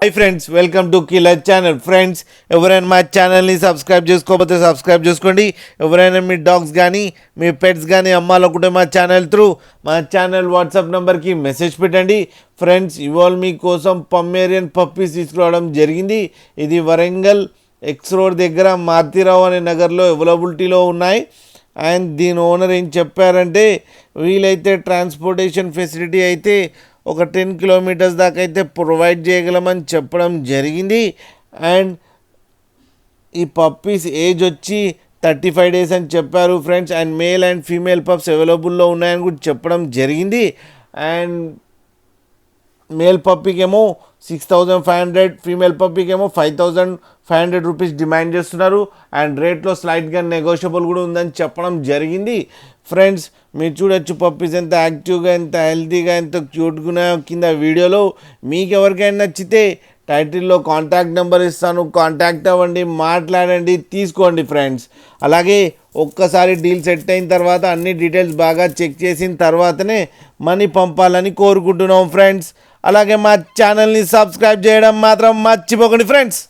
Hi friends, welcome to killer channel. Friends, ఎవరైనా మా ఛానల్ని సబ్స్క్రైబ్ చేసుకోకపోతే సబ్స్క్రైబ్ చేసుకోండి. ఎవరైనా మీ డాగ్స్ కానీ మీ పెట్స్ కానీ అమ్మాలనుకుంటే మా ఛానల్ త్రూ మా ఛానల్ వాట్సాప్ నెంబర్కి మెసేజ్ పెట్టండి. ఫ్రెండ్స్, ఇవాళ మీకోసం పమ్మేరియన్ పప్పీస్ తీసుకురావడం జరిగింది. ఇది వరంగల్ ఎక్స్ రోడ్ దగ్గర మారుతిరావు అనే నగర్లో అవైలబిలిటీలో ఉన్నాయి. అండ్ దీని ఓనర్ ఏం చెప్పారంటే, వీలైతే ట్రాన్స్పోర్టేషన్ ఫెసిలిటీ అయితే ఒక 10 కిలోమీటర్స్ దాకా అయితే ప్రొవైడ్ చేయగలమని చెప్పడం జరిగింది. అండ్ ఈ పప్పీస్ ఏజ్ వచ్చి 35 డేస్ అని చెప్పారు friends. And male and female pups అవైలబుల్లో ఉన్నాయని కూడా చెప్పడం జరిగింది. అండ్ మేల్ పప్పీకేమో 6,500, ఫీమేల్ పప్పీకేమో 5,500 రూపీస్ డిమాండ్ చేస్తున్నారు. అండ్ రేట్లో స్లైట్గా నెగోషియబుల్ కూడా ఉందని చెప్పడం జరిగింది. ఫ్రెండ్స్, మీరు చూడొచ్చు పప్పీస్ ఎంత యాక్టివ్గా, ఎంత హెల్తీగా, ఎంత క్యూట్గా కింద వీడియోలో. మీకు ఎవరికైనా నచ్చితే టైటిల్లో కాంటాక్ట్ నెంబర్ ఇస్తాను, కాంటాక్ట్ అవ్వండి, మాట్లాడండి, తీసుకోండి ఫ్రెండ్స్. అలాగే ఒక్కసారి డీల్ సెట్ అయిన తర్వాత అన్ని డీటెయిల్స్ బాగా చెక్ చేసిన తర్వాతనే మనీ పంపాలని కోరుకుంటున్నాం ఫ్రెండ్స్. అలాగే మా ఛానల్ని సబ్స్క్రైబ్ చేయడం మాత్రం మర్చిపోకండి ఫ్రెండ్స్.